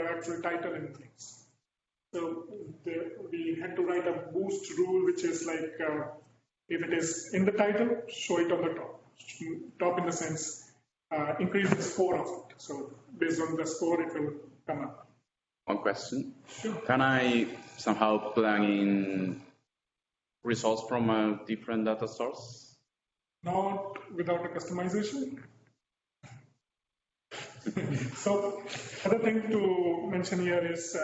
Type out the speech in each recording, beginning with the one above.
actual title and things. So we had to write a boost rule, which is like if it is in the title, show it on the top. Top in the sense, increase the score of it. So based on the score, it will come up. One question. Sure. Can I somehow plug in results from a different data source? Not without a customization. So other thing to mention here is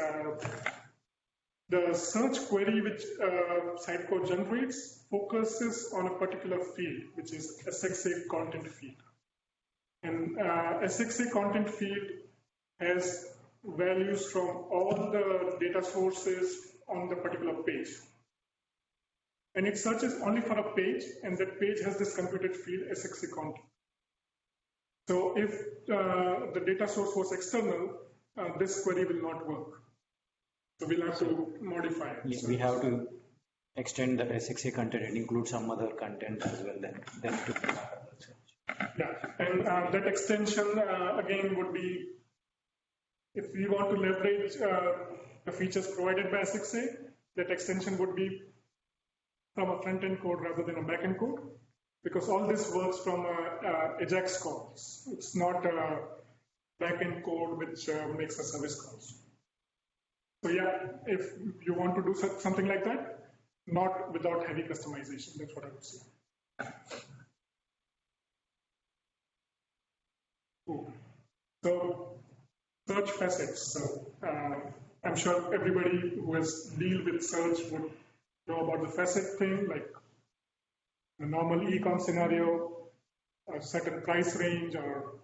the search query which Sitecore generates focuses on a particular field, which is SXA content field. And SXA content field has values from all the data sources on the particular page. And it searches only for a page, and that page has this computed field SXA content. So if the data source was external, this query will not work. So we'll have to modify it. Yeah, we have to extend that SXA content and include some other content as well. Then to yeah, and that extension again would be, if we want to leverage the features provided by SXA, that extension would be from a front-end code rather than a back-end code, because all this works from AJAX calls. It's not a back-end code which makes a service calls. So yeah, if you want to do something like that, not without heavy customization, that's what I would say. Cool. So search facets. So I'm sure everybody who has dealt with search would know about the facet thing, like the normal e-com scenario, a certain price range or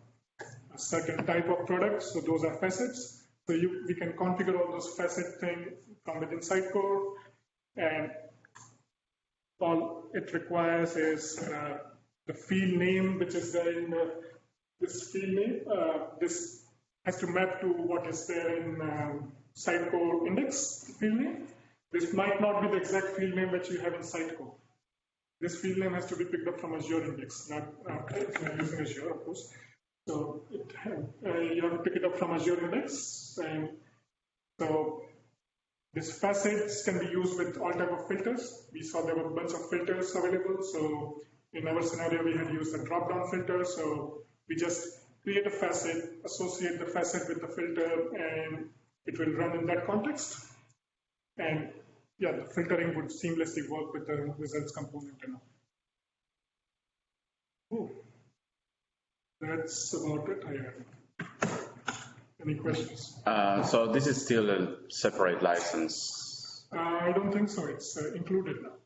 a certain type of product. So those are facets. So we can configure all those facet things from within Sitecore, and all it requires is the field name, which is there in this field name. This has to map to what is there in Sitecore index field name. This might not be the exact field name that you have in Sitecore. This field name has to be picked up from Azure index, not if you're using Azure, of course. So you have to pick it up from Azure index, and so these facets can be used with all type of filters. We saw there were a bunch of filters available. So in our scenario, we had used a drop-down filter. So we just create a facet, associate the facet with the filter, and it will run in that context. And yeah, the filtering would seamlessly work with the results component and all. Cool. That's about it. Any questions? So this is still a separate license? I don't think so. It's included now.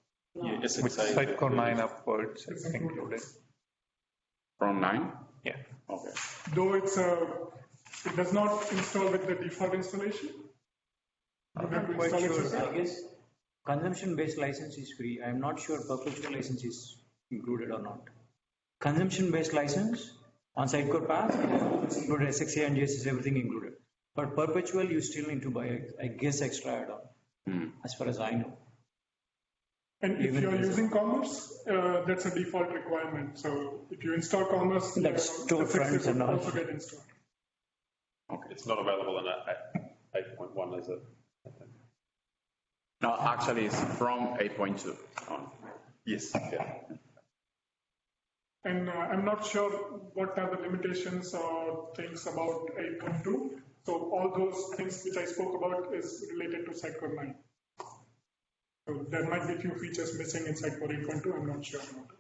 Yeah, just with Sitecore 9 upwards, it's included. From 9? Yeah. Okay. Though it does not install with the default installation. I'm not quite sure. I guess consumption-based license is free. I'm not sure perpetual license is included or not. Consumption-based license on Sitecore path, it's included SXA and JSS, everything included. But perpetual, you still need to buy, I guess, extra add-on, as far as I know. And if you're using Commerce, that's a default requirement. So if you install Commerce, that's storefronts and all. Also get installed. Okay. It's not available in 8.1, is it? No, actually, it's from 8.2 on. Yes. Yeah. And I'm not sure what are the limitations or things about 8.2. So all those things which I spoke about is related to Sitecore 9. So there might be a few features missing in Sitecore 8.2. I'm not sure about it.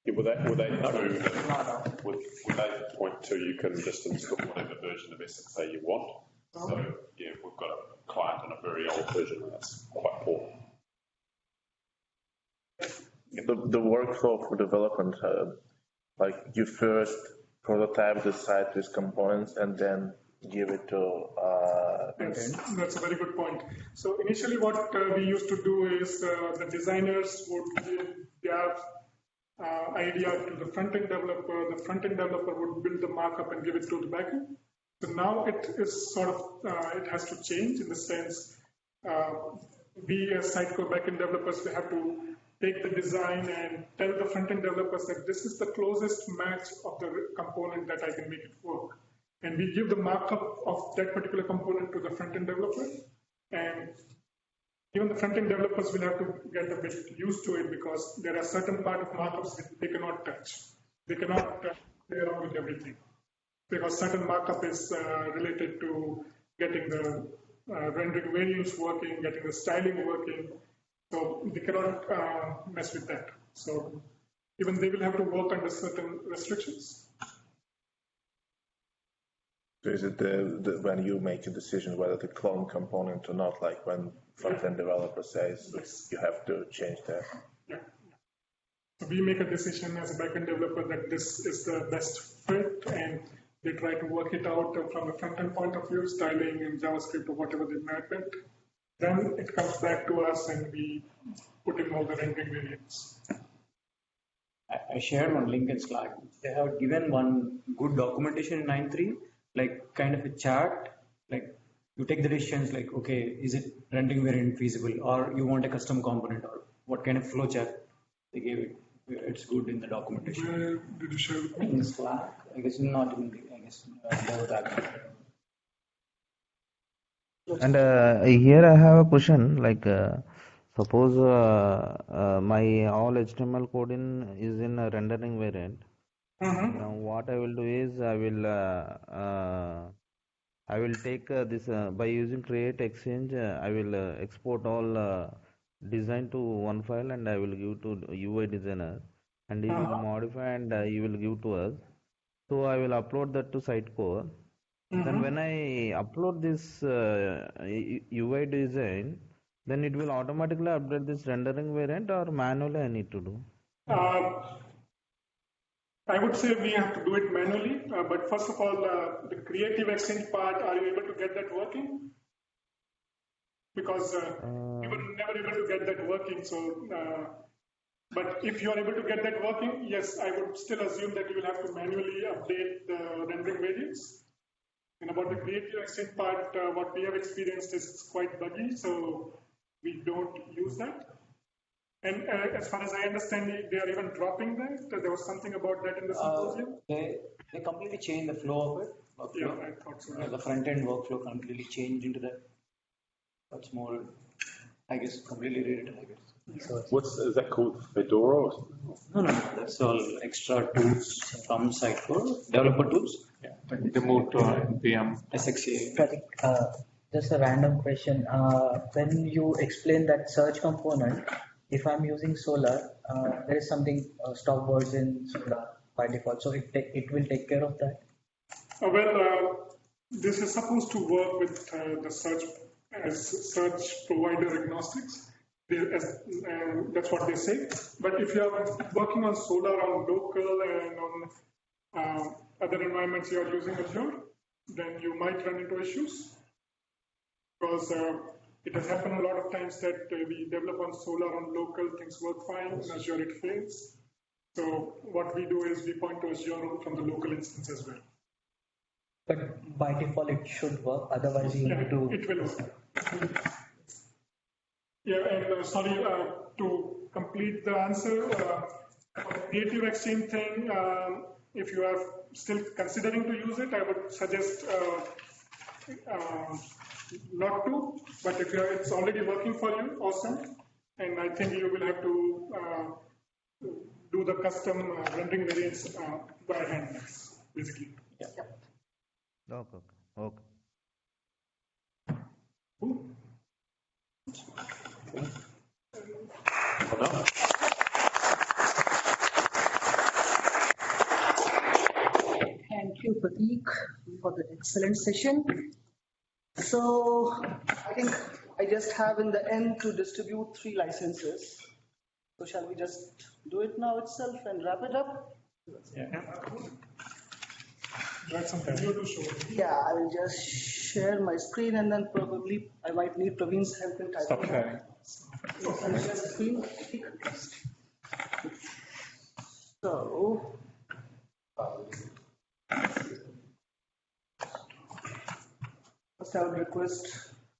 Yeah, with 8.2, you can just install whatever version of SXA you want. So yeah, we've got a client on a very old version, and that's quite poor. The workflow for development, like you first prototype the site with components and then give it to That's a very good point. So initially what we used to do is the designers would give their idea to the front-end developer. The front-end developer would build the markup and give it to the backend. So now it is sort of, it has to change in the sense, we as Sitecore backend developers, we have to take the design and tell the front-end developers that this is the closest match of the component that I can make it work. and we give the markup of that particular component to the front-end developer. And even the front-end developers will have to get a bit used to it because there are certain part of markups that they cannot touch. They cannot play around with everything because certain markup is related to getting the rendering variants working, getting the styling working. So they cannot mess with that. So even they will have to work under certain restrictions. So is it when you make a decision whether to clone component or not, like when front-end developer says Yes. you have to change that? Yeah. So we make a decision as a backend developer that this is the best fit, and they try to work it out from a front-end point of view, styling in JavaScript or whatever they map it. Then it comes back to us, and we put in all the rendering variants. I shared one link in Slack. They have given one good documentation in 9.3, like kind of a chart, like you take the decisions like, okay, is it rendering variant feasible, or you want a custom component, or what kind of flow chart they gave it. It's good in the documentation. Where did you share with me? In Slack, I guess not in the, I guess, that. And here I have a question, like suppose my all HTML code is in a rendering variant. Now what I will do is I will take this by using create exchange. I will export all design to one file and I will give to UI designer, and he will modify and he will give to us. So I will upload that to Sitecore. Then when I upload this UI design, then it will automatically update this rendering variant, or manually I need to do? I would say we have to do it manually, but first of all, the creative exchange part, are you able to get that working? Because we were never able to get that working. So, but if you are able to get that working, yes, I would still assume that you will have to manually update the rendering variants. And about the creative exchange part, what we have experienced is quite buggy, so we don't use that. And as far as I understand, they are even dropping that. There was something about that in the symposium. They completely changed the flow of it. Yeah, I thought so. The front end workflow completely changed into that. That's more, I guess, completely rewritten, I guess. Is that called Fedora? Or No, that's all extra tools from Sitecore, developer tools. Yeah, but they moved to NPM. SXA. Pratik, just a random question. When you explain that search component, if I'm using Solar, there is something stock version Solar by default, so it will take care of that. This is supposed to work with the search as search provider agnostics. That's what they say. But if you are working on Solar on local and on other environments you are using Azure, then you might run into issues because it has happened a lot of times that we develop on Solar on local, things work fine, in Azure it fails. So what we do is we point to Azure from the local instance as well. But by default it should work, otherwise you need to... It will work. Yeah, and sorry, to complete the answer, creative exchange thing, if you are still considering to use it, I would suggest not to, but if it's already working for you, awesome. And I think you will have to do the custom rendering variants by hand next, basically. Yeah. Okay. Cool. Thank you, Pratik, for the excellent session. So I think I just have in the end to distribute 3 licenses. So shall we just do it now itself and wrap it up? Yeah. That's some video to show. Yeah, I will just share my screen and then probably I might need Praveen's help in typing. Stop sharing. So I'll share the screen. So, first I would request.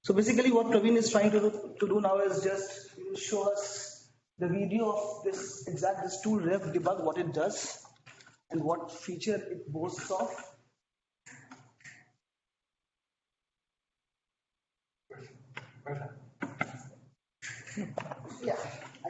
So basically what Praveen is trying to do now is just show us the video of this tool ref debug, what it does and what feature it boasts of. Yeah. I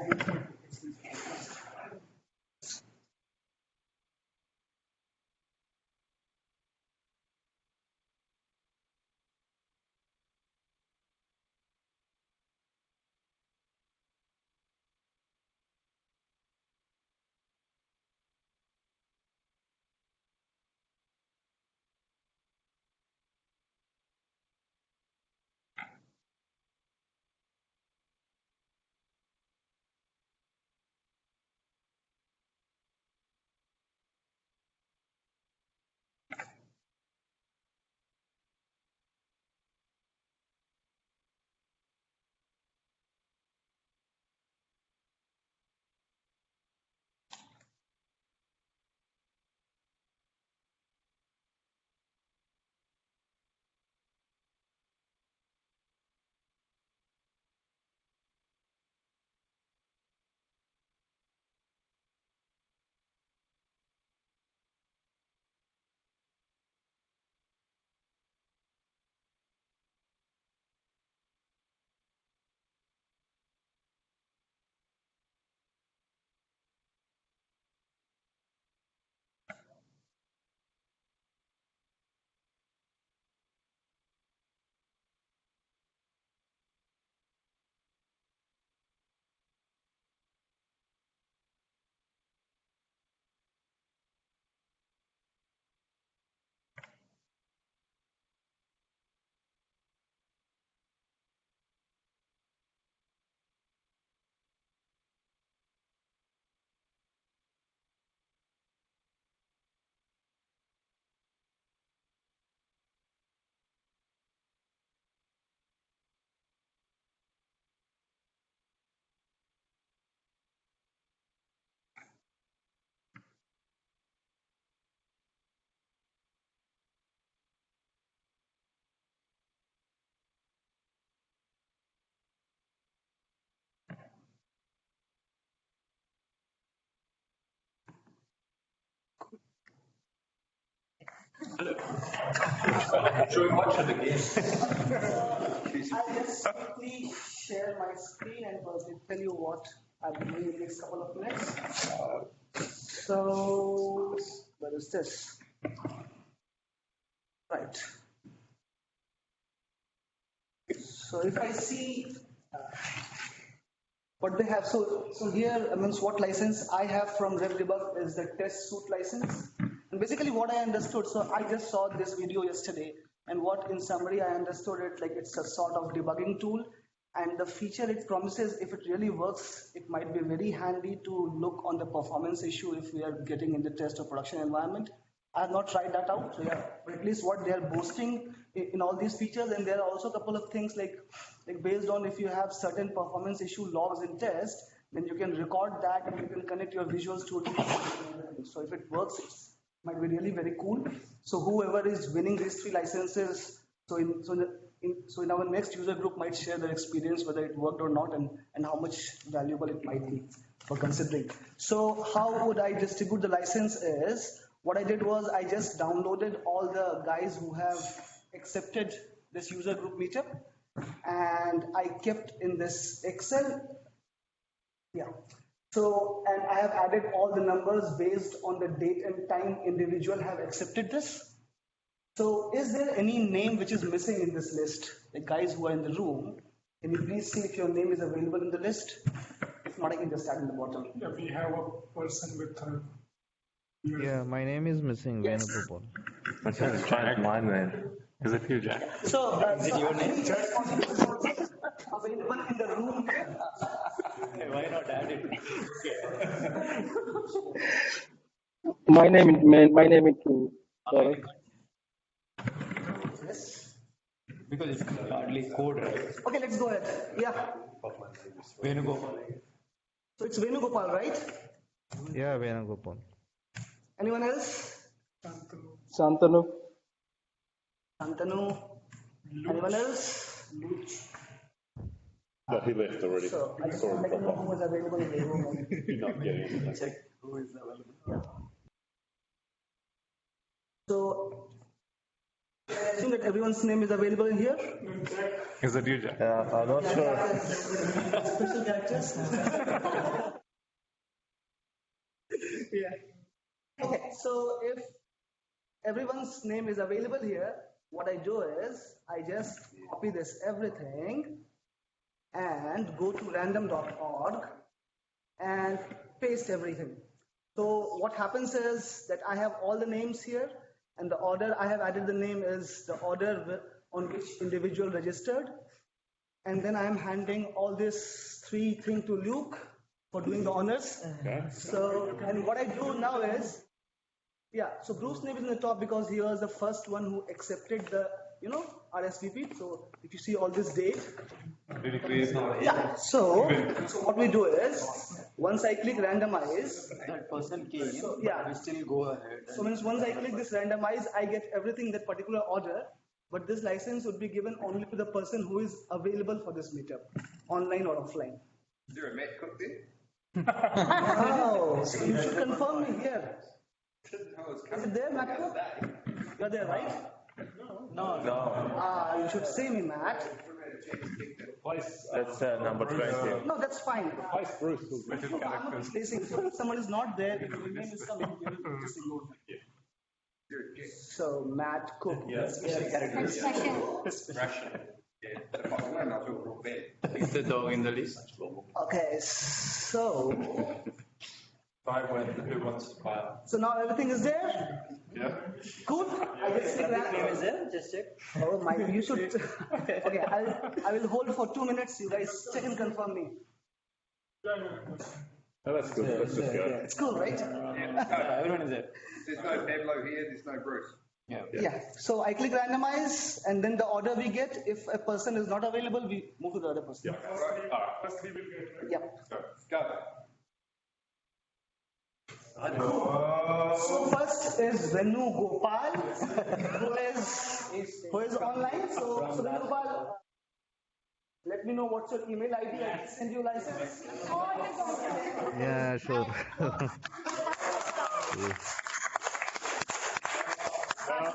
think I'll just quickly share my screen and tell you what I'll be doing in the next couple of minutes. So, where is this? Right. So if I see what they have, so here means what license I have from RevDebug is the test suite license. And basically what I understood, so I just saw this video yesterday, and what in summary I understood it like it's a sort of debugging tool, and the feature it promises, if it really works, it might be very handy to look on the performance issue if we are getting in the test or production environment. I have not tried that out, so yeah, but at least what they are boasting in all these features, and there are also a couple of things like based on if you have certain performance issue logs in test, then you can record that and you can connect your visuals to it. So if it works, it might be really very cool. So whoever is winning these 3 licenses, so in our next user group might share their experience whether it worked or not, and how much valuable it might be for considering. So how would I distribute the license is, what I did was I just downloaded all the guys who have accepted this user group meetup, and I kept in this Excel. Yeah. So, and I have added all the numbers based on the date and time individual have accepted this. So is there any name which is missing in this list? The guys who are in the room, can you please see if your name is available in the list? If not, I can just add in the bottom. Yeah, we have a person with Yeah, my name is missing, Yes. Venugopal. I can't find my name. Is it you, Jack? So, any Jack available in the room? Why not add it? My name is too. Sorry. Yes. Because it's hardly code, right? Okay, let's go ahead. Yeah. Venugopal. So it's Venugopal, right? Yeah, Venugopal. Anyone else? Santanu. Santanu. Anyone else? No, he left already. So I just Saw want him to drop know who off. was available in the room. You're not getting anything. Check who is available. So assume that everyone's name is available in here. Is that you, Jack? I'm not sure. Special characters. Yeah. Okay, so if everyone's name is available here, what I do is I just copy this everything and go to random.org and paste everything. So what happens is that I have all the names here, and the order I have added the name is the order on which individual registered. And then I am handing all this 3 thing to Luke for doing the honors. So, and what I do now is, yeah, so Bruce's name is in the top because he was the first one who accepted the, RSVP. So if you see all this date. Did you create now? Yeah, so what we do is, once I click randomize, That person came, yeah. we still go ahead. So means once I click this randomize, I get everything in that particular order, but this license would be given only to the person who is available for this meetup, online or offline. Is there a Matt Cook there? Oh, so you should confirm me here. Is it there, Matt Cook? You're there, right? No. You should say me, Matt. That's number 20. No, that's fine. Bruce was No, I'm not placing. So if someone is not there, if your name is coming, you will just ignore them. So Matt Cook. Yes. Russian. Yeah. Is the dog in the list? Okay, so Who wants to file? so now everything is there. Yeah. Cool. I just see that. Name is there, just check. Oh my, you should. Okay, I will hold for 2 minutes. You guys check and confirm me. Oh, that's good. Let's just go. It's cool, right? Everyone is there. There's no Pablo here, there's no Bruce. Yeah. So I click randomize, and then the order we get. If a person is not available, we move to the other person. First we will get, right? Yeah. Go. So first is Venu Gopal, who is online. So Venu Gopal, let me know what's your email ID. I can send you license. Yeah, sure.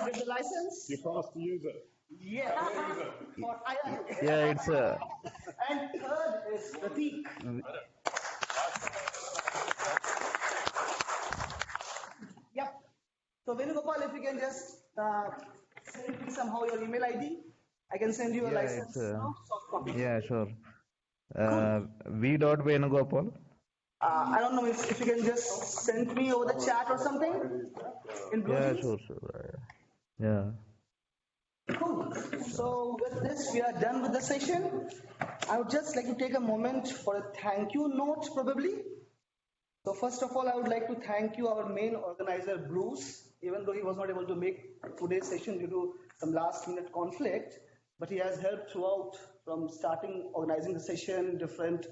Get the license? You promised to use it. Yeah. For IR. Yeah, it's And third is Pratik. Yep. So Venugopal, if you can just send me somehow your email ID, I can send you a Yeah, license. it's, Soft copy. yeah, sure. V. Venugopal. I don't know if you can just send me over the chat or something. In Blue Yeah, Jeans. sure. Yeah. Cool. So with this, we are done with the session. I would just like to take a moment for a thank you note, probably. So first of all, I would like to thank you, our main organizer, Bruce, even though he was not able to make today's session due to some last-minute conflict, but he has helped throughout from starting organizing the session, different,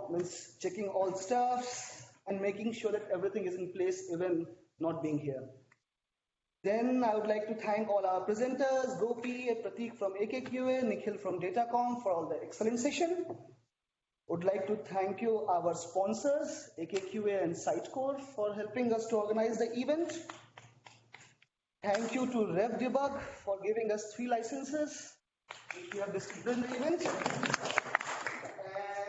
means checking all stuff and making sure that everything is in place, even not being here. Then I would like to thank all our presenters, Gopi, Pratik from AKQA, Nikhil from Datacom for all the excellent session. Would like to thank you, our sponsors, AKQA and Sitecore, for helping us to organize the event. Thank you to RevDebug for giving us 3 licenses, which we have distributed in the event.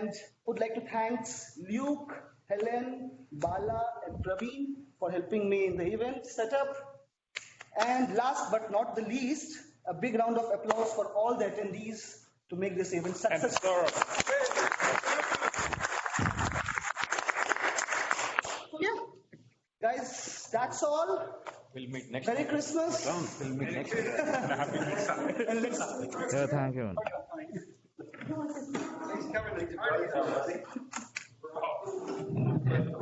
And would like to thank Luke, Helen, Bala, and Praveen for helping me in the event setup. And last but not the least, a big round of applause for all the attendees to make this event successful. Yeah, guys, that's all. We'll meet next Merry Christmas. We'll meet next week. And let's Yeah, thank you. He's coming to